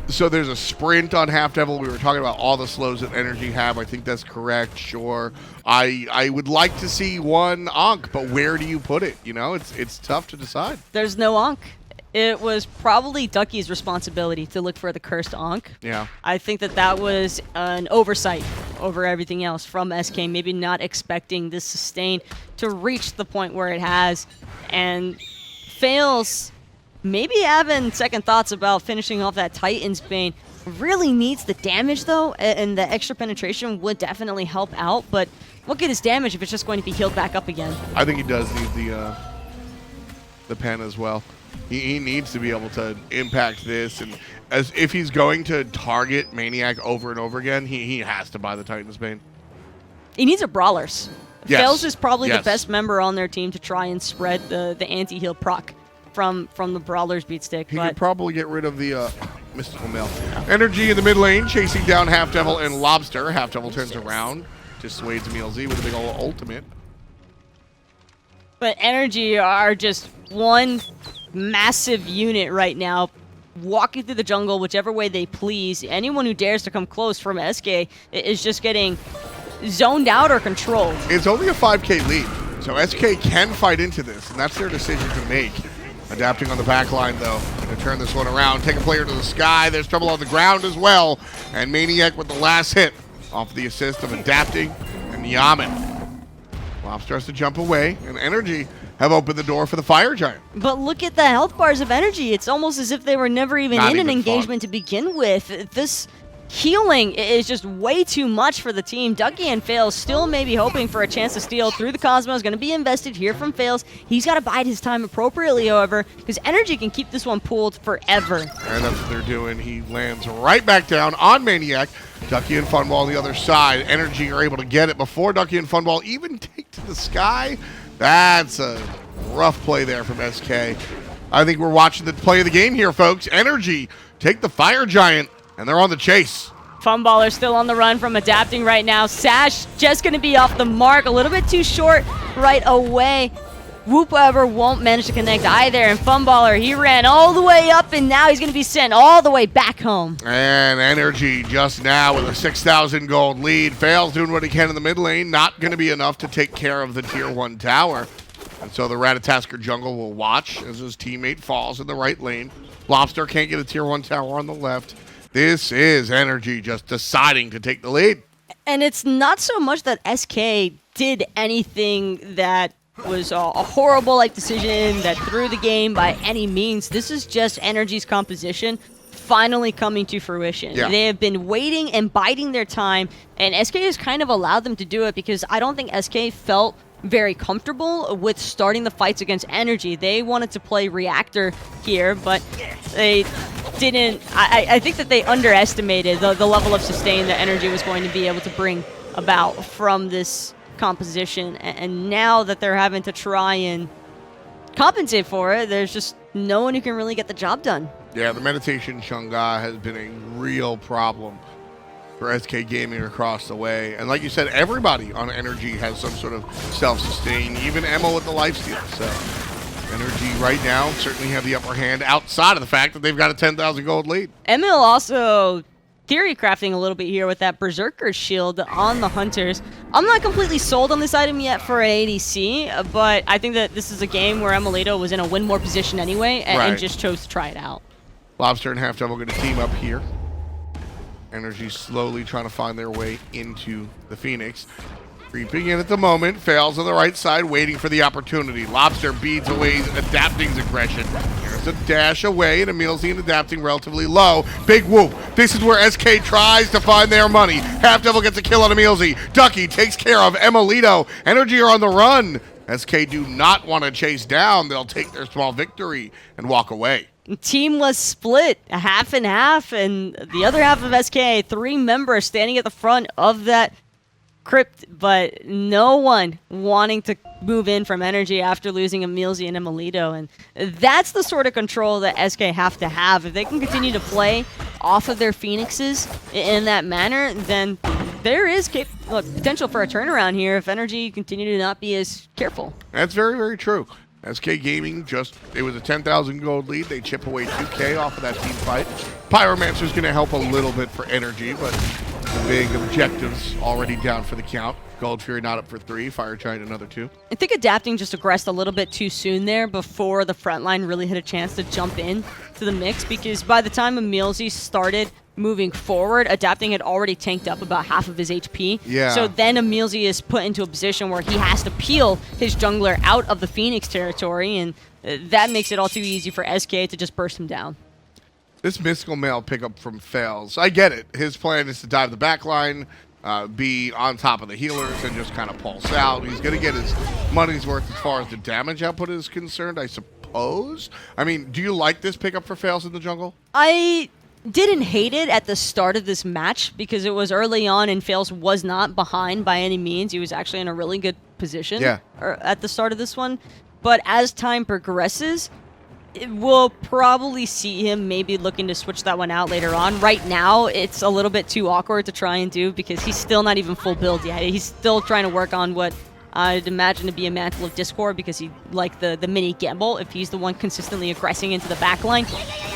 So there's a sprint on HalfDevil. We were talking about all the slows that NRG have. I think that's correct. Sure. I would like to see one Ankh, but where do you put it? You know, it's tough to decide. There's no Ankh. It was probably Ducky's responsibility to look for the cursed Ankh. Yeah. I think that was an oversight over everything else from SK, maybe not expecting this sustain to reach the point where it has. And Faeles, maybe having second thoughts about finishing off that Titan's Bane, really needs the damage though, and the extra penetration would definitely help out, but what good is damage if it's just going to be healed back up again? I think he does need the pen as well. He needs to be able to impact this, and as if he's going to target maniaKK over and over again, he has to buy the Titan's Bane. He needs a Brawlers. Yes. Faeles is probably Yes. the best member on their team to try and spread the anti-heal proc from the Brawlers beat stick. He but could probably get rid of the mystical mail. NRG in the mid lane, chasing down HalfDevil and Lawbster. HalfDevil turns around, dissuades EmilZy with a big old ultimate. But NRG are just one massive unit right now, walking through the jungle whichever way they please. Anyone who dares to come close from SK is just getting zoned out or controlled. It's only a 5K lead, so SK can fight into this, and that's their decision to make. Adapting on the back line, though. Gonna turn this one around, take a player to the sky. There's trouble on the ground as well. And maniaKK with the last hit off the assist of adapting and Yammyn. Lawbster has to jump away, and NRG have opened the door for the Fire Giant. But look at the health bars of NRG. It's almost as if they were never even Not in an even engagement to begin with. This healing is just way too much for the team. Ducky and Faeles still maybe hoping for a chance to steal through the Cosmos. Going to be invested here from Faeles. He's got to bide his time appropriately, however, because NRG can keep this one pulled forever. And that's what they're doing. He lands right back down on maniaKK. Ducky and Funball on the other side. NRG are able to get it before Ducky and Funball even take to the sky. That's a rough play there from SK. I think we're watching the play of the game here, folks. NRG take the Fire Giant, and they're on the chase. Funballer still on the run from adapting right now. Sash just going to be off the mark, a little bit too short right away. Whoop, however, won't manage to connect either. And Funballer, he ran all the way up, and now he's going to be sent all the way back home. And NRG just now with a 6,000 gold lead. Faeles doing what he can in the mid lane. Not going to be enough to take care of the tier 1 tower. And so the Ratatoskr jungle will watch as his teammate falls in the right lane. Lawbster can't get a tier 1 tower on the left. This is NRG just deciding to take the lead. And it's not so much that SK did anything that was a horrible decision that threw the game by any means. This is just NRG's composition finally coming to fruition. Yeah. They have been waiting and biding their time, and SK has kind of allowed them to do it because I don't think SK felt very comfortable with starting the fights against NRG. They wanted to play Reactor here, but they didn't. I think that they underestimated the level of sustain that NRG was going to be able to bring about from this composition, and now that they're having to try and compensate for it, there's just no one who can really get the job done. Yeah, the meditation Chang'e has been a real problem for SK Gaming across the way. And like you said, everybody on NRG has some sort of self-sustain, even Emil with the lifesteal. So NRG right now certainly have the upper hand outside of the fact that they've got a 10,000 gold lead. Emil also theory crafting a little bit here with that Berserker shield on the Hunters. I'm not completely sold on this item yet for an ADC, but I think that this is a game where emilitoo was in a win more position anyway and just chose to try it out. Lawbster and HalfDevil going to team up here. NRG slowly trying to find their way into the Phoenix. Creeping in at the moment. Faeles on the right side, waiting for the opportunity. Lawbster beads away Adapting's aggression. Here's a dash away, and EmilZy and Adapting relatively low. Big whoop. This is where SK tries to find their money. HalfDevil gets a kill on EmilZy. Ducky takes care of emilitoo. NRG are on the run. SK do not want to chase down. They'll take their small victory and walk away. Team was split, half and half, and the other half of SK, 3 members standing at the front of that Crypt, but no one wanting to move in from NRG after losing emilZy and emilitoo, and that's the sort of control that SK have to have. If they can continue to play off of their Phoenixes in that manner, then there is potential for a turnaround here if NRG continue to not be as careful. That's very, very true. SK Gaming it was a 10,000 gold lead. They chip away 2K off of that team fight. Pyromancer's going to help a little bit for NRG, but the big objectives already down for the count. Gold Fury not up for 3, Fire Giant another 2. I think Adapting just aggressed a little bit too soon there before the front line really had a chance to jump in to the mix, because by the time emilZy started moving forward, Adapting had already tanked up about half of his HP. Yeah. So then emilZy is put into a position where he has to peel his jungler out of the Phoenix territory, and that makes it all too easy for SK to just burst him down. This Mystical Mail pickup from Faeles, I get it. His plan is to dive the back line, be on top of the healers, and just kind of pulse out. He's going to get his money's worth as far as the damage output is concerned, I suppose. I mean, do you like this pickup for Faeles in the jungle? I didn't hate it at the start of this match because it was early on and Faeles was not behind by any means. He was actually in a really good position at the start of this one. But as time progresses, we'll probably see him maybe looking to switch that one out later on. Right now, it's a little bit too awkward to try and do because he's still not even full build yet. He's still trying to work on what I'd imagine to be a Mantle of Discord because he like the mini gamble. If he's the one consistently aggressing into the backline,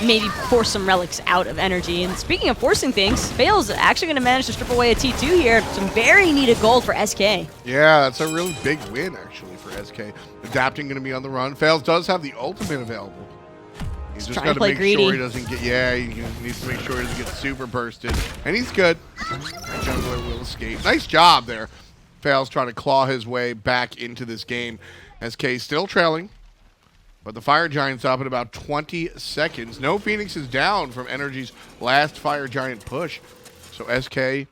maybe force some relics out of NRG. And speaking of forcing things, Faeles actually going to manage to strip away a T2 here. Some very needed gold for SK. Yeah, that's a really big win actually for SK. Adapting going to be on the run. Faeles does have the ultimate available. He's just got to make sure he doesn't get, he needs to make sure he doesn't get super bursted. And he's good. Jungler will escape. Nice job there. Faeles trying to claw his way back into this game. SK still trailing, but the Fire Giant's up in about 20 seconds. No Phoenix is down from NRG's last Fire Giant push. So SK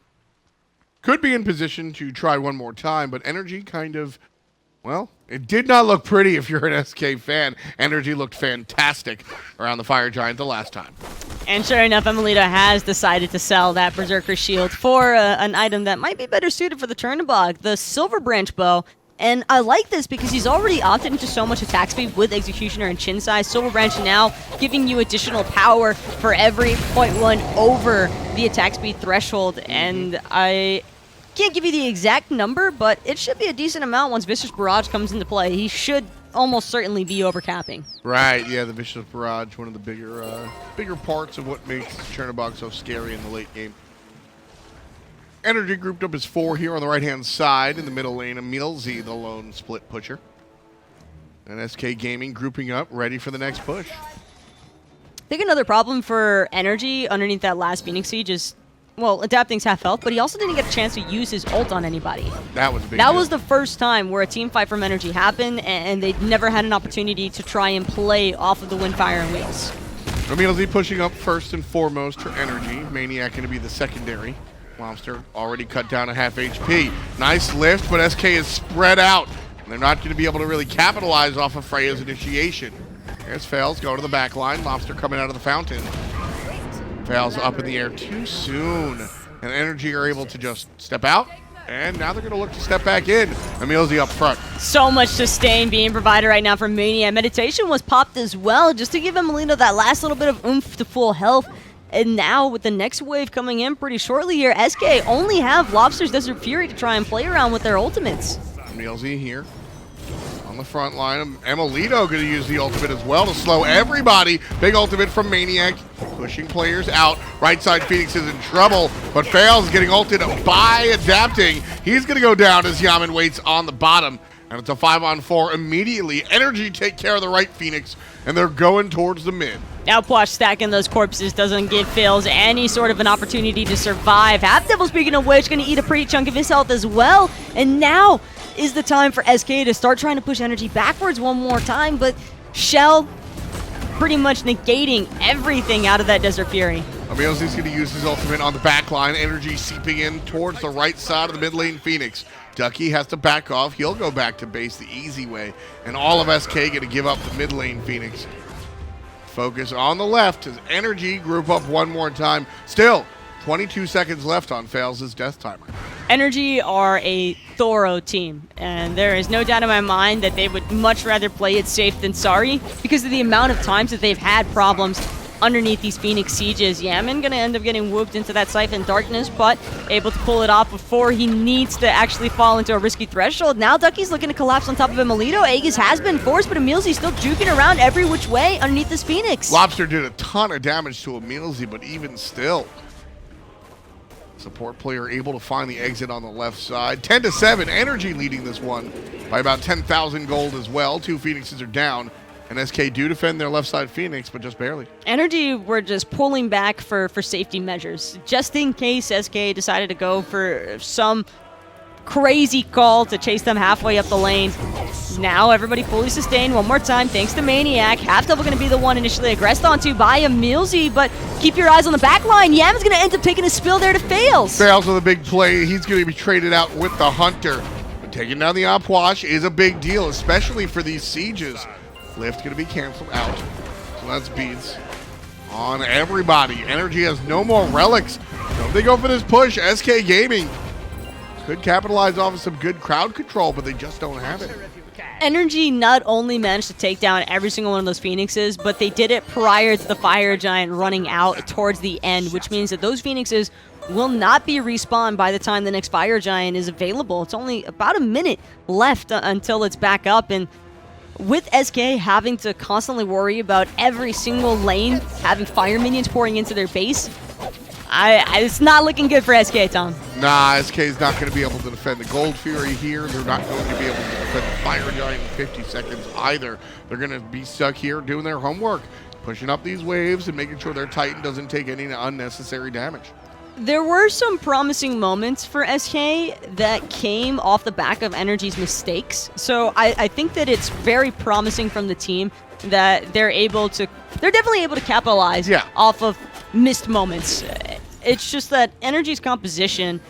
could be in position to try one more time, but NRG kind of, well, it did not look pretty if you're an SK fan. NRG looked fantastic around the Fire Giant the last time. And sure enough, emilitoo has decided to sell that Berserker Shield for an item that might be better suited for the Chernobog, the Silver Branch Bow. And I like this because he's already opted into so much attack speed with Executioner and Chin Size. Silver Branch now giving you additional power for every 0.1 over the attack speed threshold. And I can't give you the exact number, but it should be a decent amount once Vicious Barrage comes into play. He should almost certainly be overcapping. Right, yeah, the Vicious Barrage, one of the bigger parts of what makes Chernobog so scary in the late game. NRG grouped up as 4 here on the right-hand side. In the middle lane, emilZy, the lone split pusher. And SK Gaming grouping up, ready for the next push. I think another problem for NRG underneath that last Phoenix Siege is, well, Adapting's half health, but he also didn't get a chance to use his ult on anybody. That was a big That deal. was the first time where a team fight from NRG happened, and they never had an opportunity to try and play off of the wind, fire, and wheels. emilZy pushing up first and foremost for NRG. maniaKK going to be the secondary. Lawbster already cut down to half HP. Nice lift, but SK is spread out. And they're not going to be able to really capitalize off of Freya's initiation. There's Faeles, go to the back line. Lawbster coming out of the fountain. Faeles up in the air too soon. And NRG are able to just step out. And now they're going to look to step back in. emilZy up front. So much sustain being provided right now from maniaKK. Meditation was popped as well, just to give emilitoo that last little bit of oomph to full health. And now, with the next wave coming in pretty shortly here, SK only have Lawbster's Desert Fury to try and play around with their ultimates. emilZy here on the front line. emilitoo going to use the ultimate as well to slow everybody. Big ultimate from maniaKK, pushing players out. Right side Phoenix is in trouble, but Faeles is getting ulted by Adapting. He's going to go down as Yammyn waits on the bottom. And it's a 5-on-4 immediately. NRG take care of the right Phoenix, and they're going towards the mid. Now Puch stacking those corpses doesn't give Faeles any sort of an opportunity to survive. HalfDevil, speaking of which, going to eat a pretty chunk of his health as well. And now is the time for SK to start trying to push NRG backwards one more time, but Shell pretty much negating everything out of that Desert Fury. emilZy's going to use his ultimate on the back line. NRG seeping in towards the right side of the mid lane Phoenix. Ducky has to back off. He'll go back to base the easy way. And all of SK going to give up the mid lane Phoenix. Focus on the left as NRG group up one more time. Still, 22 seconds left on Faeles' death timer. NRG are a thorough team, and there is no doubt in my mind that they would much rather play it safe than sorry because of the amount of times that they've had problems underneath these Phoenix Sieges. Yammyn gonna end up getting whooped into that Siphon Darkness, but able to pull it off before he needs to actually fall into a risky threshold. Now Ducky's looking to collapse on top of emilitoo. Aegis has been forced, but emilZy still juking around every which way underneath this Phoenix. Lawbster did a ton of damage to emilZy, but even still, support player able to find the exit on the left side. 10-7, NRG leading this one by about 10,000 gold as well. 2 Phoenixes are down, and SK do defend their left side Phoenix, but just barely. NRG were just pulling back for safety measures, just in case SK decided to go for some crazy call to chase them halfway up the lane. Now everybody fully sustained one more time thanks to maniaKK. HalfDevil going to be the one initially aggressed onto by emilZy, but keep your eyes on the back line. Yammyn's going to end up taking a spill there to Faeles. Faeles with a big play. He's going to be traded out with the Hunter. But taking down the Opwash is a big deal, especially for these sieges. Lift going to be canceled out. So that's beats on everybody. NRG has no more relics. So if they go for this push, SK Gaming could capitalize off of some good crowd control, but they just don't have it. NRG not only managed to take down every single one of those Phoenixes, but they did it prior to the Fire Giant running out towards the end, which means that those Phoenixes will not be respawned by the time the next Fire Giant is available. It's only about a minute left until it's back up, and with SK having to constantly worry about every single lane having fire minions pouring into their base, it's not looking good for SK, Tom. Nah, SK is not going to be able to defend the Gold Fury here. They're not going to be able to defend the Fire Giant in 50 seconds either. They're going to be stuck here doing their homework, pushing up these waves and making sure their Titan doesn't take any unnecessary damage. There were some promising moments for SK that came off the back of NRG's mistakes. So I think that it's very promising from the team that they're definitely able to capitalize off of missed moments. It's just that NRG's composition,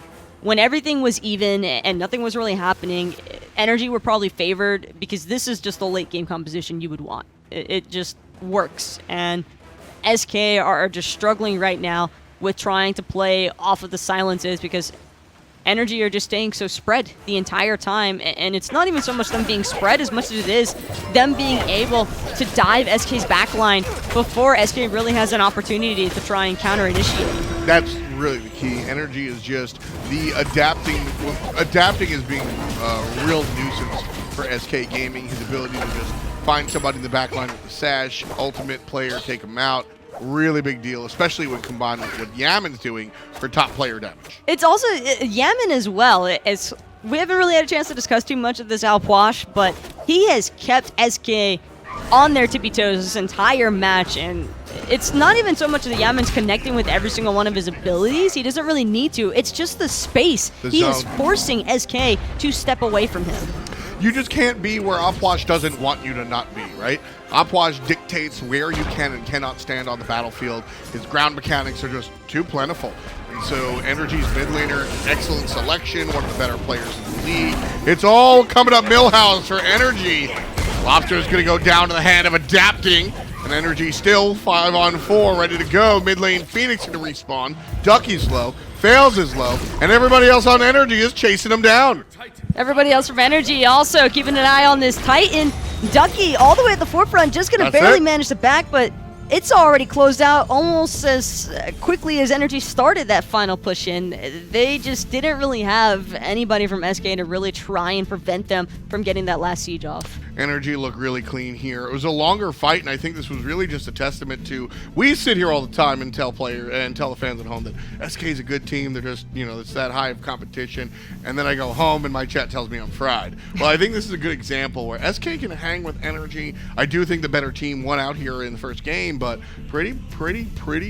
when everything was even and nothing was really happening, NRG were probably favored because this is just the late game composition you would want. It just works. And SK are just struggling right now with trying to play off of the silences because NRG are just staying so spread the entire time, and it's not even so much them being spread as much as it is them being able to dive SK's backline before SK really has an opportunity to try and counter-initiate. That's really the key. NRG is just the adapting. Adapting is being a real nuisance for SK Gaming. His ability to just find somebody in the backline with the sash, ultimate player, take him out. Really big deal, especially when combined with what Yammyn's doing for top player damage. It's also Yammyn as well. We haven't really had a chance to discuss too much of this Alpwash, but he has kept SK on their tippy toes this entire match, and it's not even so much that Yammyn's connecting with every single one of his abilities. He doesn't really need to. It's just the space. He is forcing SK to step away from him. You just can't be where Opwash doesn't want you to not be, right? Opwash dictates where you can and cannot stand on the battlefield. His ground mechanics are just too plentiful. And so NRG's mid laner, excellent selection, one of the better players in the league. It's all coming up Millhouse for NRG. Lawbster is going to go down to the hand of adapting. And NRG still 5-on-4, ready to go. Mid lane Phoenix going to respawn. Ducky's low. Faeles is low. And everybody else on NRG is chasing him down. Everybody else from NRG also keeping an eye on this Titan. Ducky all the way at the forefront, just going to barely manage to back, but it's already closed out almost as quickly as NRG started that final push in. They just didn't really have anybody from SK to really try and prevent them from getting that last siege off. NRG looked really clean here. It was a longer fight, and I think this was really just a testament to, we sit here all the time and tell the fans at home that SK is a good team. They're just, it's that high of competition. And then I go home and my chat tells me I'm fried. Well, I think this is a good example where SK can hang with NRG. I do think the better team won out here in the first game, but pretty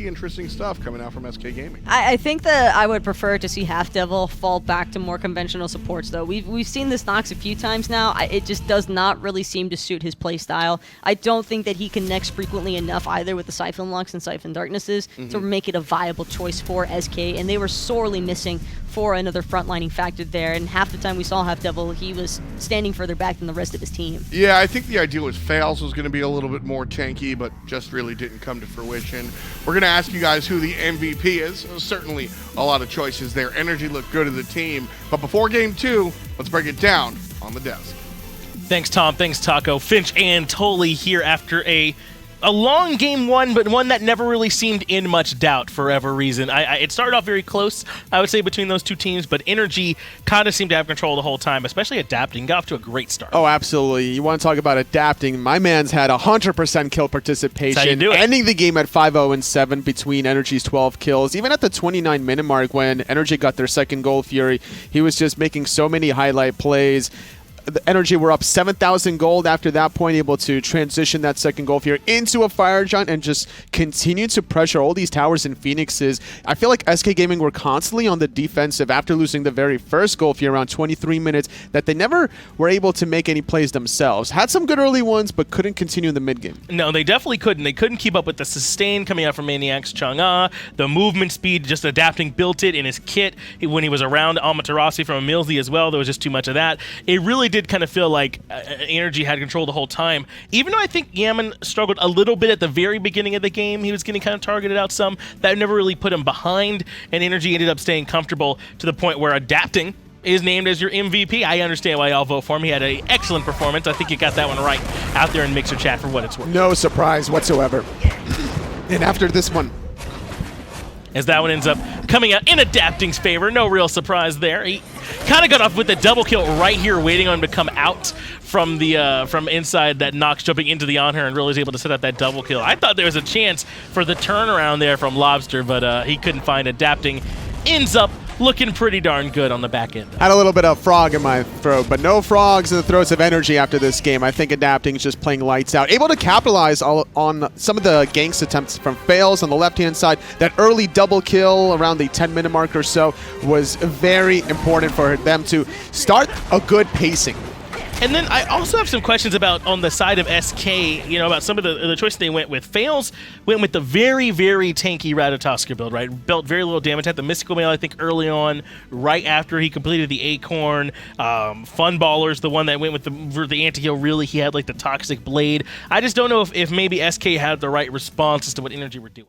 interesting stuff coming out from SK Gaming. I think that I would prefer to see HalfDevil fall back to more conventional supports, though. We've seen this Nox a few times now. It just does not really really seemed to suit his playstyle. I don't think that he connects frequently enough either with the Siphon Lux and Siphon Darknesses to make it a viable choice for SK, and they were sorely missing for another frontlining factor there, and half the time we saw HalfDevil, he was standing further back than the rest of his team. Yeah, I think the idea was Faeles was going to be a little bit more tanky, but just really didn't come to fruition. We're going to ask you guys who the MVP is. Certainly a lot of choices there. Energy looked good to the team, but before game 2, let's break it down on the desk. Thanks, Tom. Thanks, Taco. Finch and Tully here after a long game 1, but one that never really seemed in much doubt for whatever reason. It started off very close, I would say, between those two teams, but NRG kind of seemed to have control the whole time, especially adapting. Got off to a great start. Oh, absolutely. You want to talk about adapting. My man's had 100% kill participation, That's how you do it. ending the game at 5-0-7 between NRG's 12 kills. Even at the 29-minute mark when NRG got their second goal, Fury, he was just making so many highlight plays. The NRG were up 7,000 gold after that point, able to transition that second goal here into a fire giant and just continue to pressure all these towers and phoenixes. I feel like SK Gaming were constantly on the defensive after losing the very first goal here around 23 minutes, that they never were able to make any plays themselves. Had some good early ones, but couldn't continue in the mid game. No, they definitely couldn't. They couldn't keep up with the sustain coming out from maniaK's Chang'e, the movement speed, just adapting, built it in his kit. When he was around Amaterasu from EmilZy as well, there was just too much of that. It really did kind of feel like NRG had control the whole time. Even though I think Yammyn struggled a little bit at the very beginning of the game, he was getting kind of targeted out some. That never really put him behind, and NRG ended up staying comfortable to the point where adapting is named as your MVP. I understand why y'all vote for him. He had an excellent performance. I think you got that one right out there in Mixer chat for what it's worth. No surprise whatsoever. And after this one, as that one ends up coming out in Adapting's favor. No real surprise there. He kind of got off with a double kill right here, waiting on him to come out from the from inside that Nox, jumping into the Anhur, and really was able to set up that double kill. I thought there was a chance for the turnaround there from Lawbster, but he couldn't find Adapting. Ends up looking pretty darn good on the back end. Had a little bit of frog in my throat, but no frogs in the throats of NRG after this game. I think Adapting is just playing lights out. Able to capitalize on some of the ganks attempts from Faeles on the left-hand side. That early double kill around the 10-minute mark or so was very important for them to start a good pacing. And then I also have some questions about on the side of SK, you know, about some of the choices they went with. Faeles went with the very, very tanky Ratatoskr build, right? Built very little damage. Had the Mystical Mail, I think, early on, right after he completed the Acorn. Funballer's the one that went with the anti-heal. Really, he had like the Toxic Blade. I just don't know if maybe SK had the right response as to what NRG were doing.